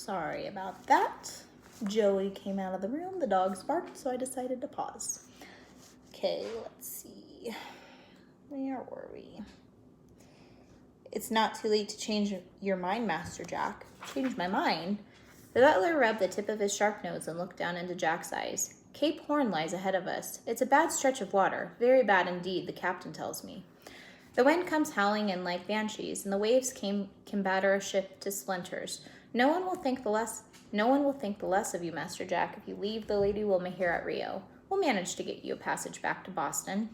Sorry about that. Joey came out of the room, the dogs barked, so I decided to pause. Okay, let's see. Where were we? It's not too late to change your mind, Master Jack. Change my mind? The butler rubbed the tip of his sharp nose and looked down into Jack's eyes. Cape Horn lies ahead of us. It's a bad stretch of water, very bad indeed, the captain tells me. The wind comes howling in like banshees, and the waves can batter a ship to splinters. No one will think the less of you, Master Jack, if you leave the Lady Wilma here at Rio. We'll manage to get you a passage back to Boston.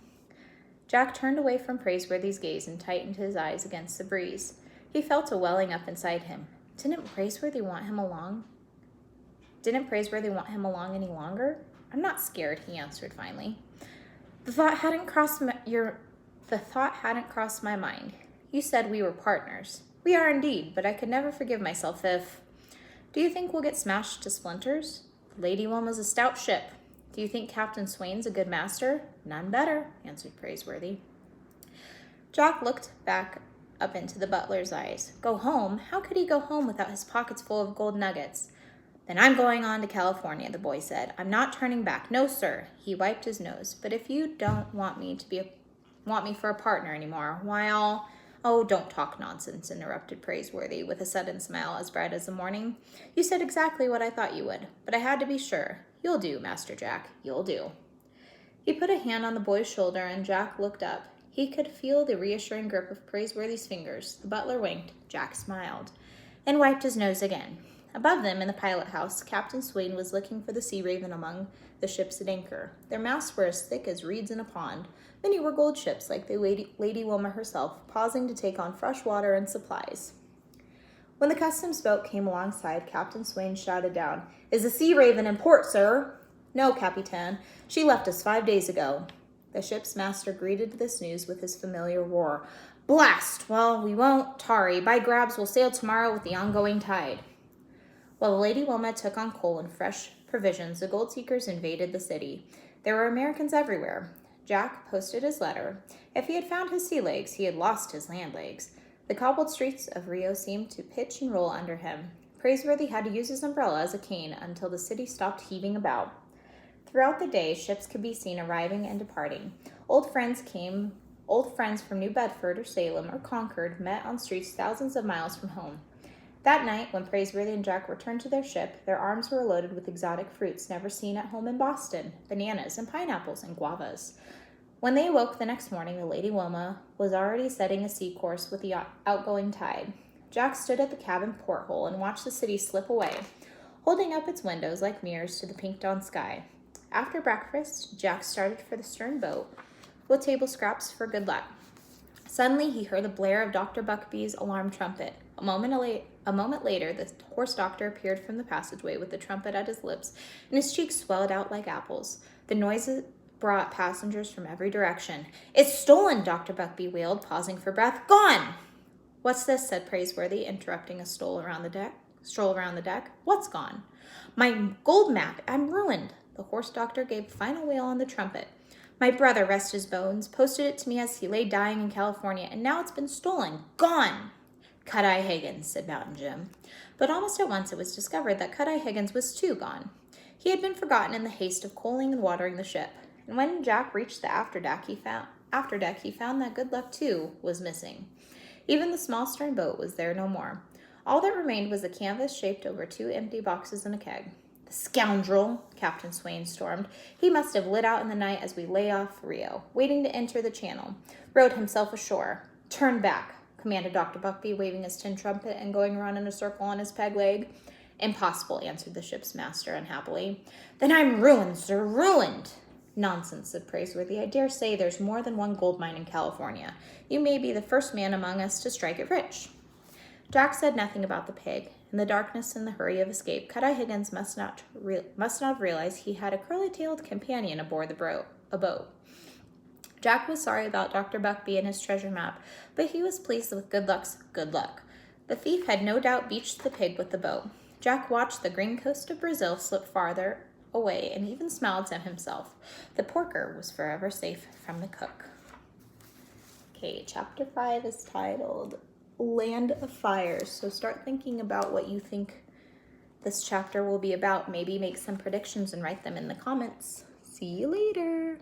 Jack turned away from Praiseworthy's gaze and tightened his eyes against the breeze. He felt a welling up inside him. Didn't Praiseworthy want him along any longer? I'm not scared, he answered finally. The thought hadn't crossed my mind. You said we were partners. We are indeed, but I could never forgive myself if... Do you think we'll get smashed to splinters? The Lady Wilma's a stout ship. Do you think Captain Swain's a good master? None better, answered Praiseworthy. Jack looked back up into the butler's eyes. Go home? How could he go home without his pockets full of gold nuggets? Then I'm going on to California, the boy said. I'm not turning back. No, sir. He wiped his nose. But if you don't want me for a partner anymore, why Oh, don't talk nonsense, interrupted Praiseworthy with a sudden smile as bright as the morning. You said exactly what I thought you would, but I had to be sure. You'll do, Master Jack. You'll do. He put a hand on the boy's shoulder, and Jack looked up. He could feel the reassuring grip of Praiseworthy's fingers. The butler winked. Jack smiled, and wiped his nose again. Above them, in the pilot house, Captain Swain was looking for the Sea Raven among the ships at anchor. Their masts were as thick as reeds in a pond. Many were gold ships, like the Lady Wilma herself, pausing to take on fresh water and supplies. When the customs boat came alongside, Captain Swain shouted down, Is the Sea Raven in port, sir? No, Capitan. She left us 5 days ago. The ship's master greeted this news with his familiar roar. Blast! Well, we won't tarry. By grabs, we'll sail tomorrow with the ongoing tide. While the Lady Wilma took on coal and fresh provisions, the gold seekers invaded the city. There were Americans everywhere. Jack posted his letter. If he had found his sea legs, he had lost his land legs. The cobbled streets of Rio seemed to pitch and roll under him. Praiseworthy had to use his umbrella as a cane until the city stopped heaving about. Throughout the day, ships could be seen arriving and departing. Old friends from New Bedford or Salem or Concord met on streets thousands of miles from home. That night, when Praiseworthy and Jack returned to their ship, their arms were loaded with exotic fruits never seen at home in Boston, bananas and pineapples and guavas. When they awoke the next morning, the Lady Wilma was already setting a sea course with the outgoing tide. Jack stood at the cabin porthole and watched the city slip away, holding up its windows like mirrors to the pink dawn sky. After breakfast, Jack started for the stern boat with table scraps for good luck. Suddenly, he heard the blare of Dr. Buckbee's alarm trumpet. A moment later, the horse doctor appeared from the passageway with the trumpet at his lips, and his cheeks swelled out like apples. The noises brought passengers from every direction. It's stolen, Dr. Buckbee wailed, pausing for breath. Gone! What's this? Said Praiseworthy, interrupting a stroll around the deck. What's gone? My gold map. I'm ruined. The horse doctor gave a final wail on the trumpet. My brother, rest his bones, posted it to me as he lay dying in California, and now it's been stolen. Gone! Cut-Eye Higgins, said Mountain Jim. But almost at once it was discovered that Cut-Eye Higgins was too gone. He had been forgotten in the haste of coaling and watering the ship, and when Jack reached the afterdeck, he found that Good Luck, too, was missing. Even the small stern boat was there no more. All that remained was a canvas shaped over 2 empty boxes and a keg. The scoundrel, Captain Swain stormed. He must have lit out in the night as we lay off Rio, waiting to enter the channel. Rowed himself ashore. Turn back, commanded Dr. Buckbee, waving his tin trumpet and going around in a circle on his peg leg. Impossible, answered the ship's master unhappily. Then I'm ruined, sir, ruined. Nonsense, said Praiseworthy. I dare say there's more than one gold mine in California. You may be the first man among us to strike it rich. Jack said nothing about the pig. In the darkness and the hurry of escape, Cut-Eye Higgins must not have realized he had a curly-tailed companion aboard a boat. Jack was sorry about Dr. Buckbee and his treasure map, but he was pleased with Good Luck's good luck. The thief had no doubt beached the pig with the boat. Jack watched the green coast of Brazil slip farther away and even smiled to himself. The porker was forever safe from the cook. Okay, chapter 5 is titled Land of Fires. So start thinking about what you think this chapter will be about. Maybe make some predictions and write them in the comments. See you later.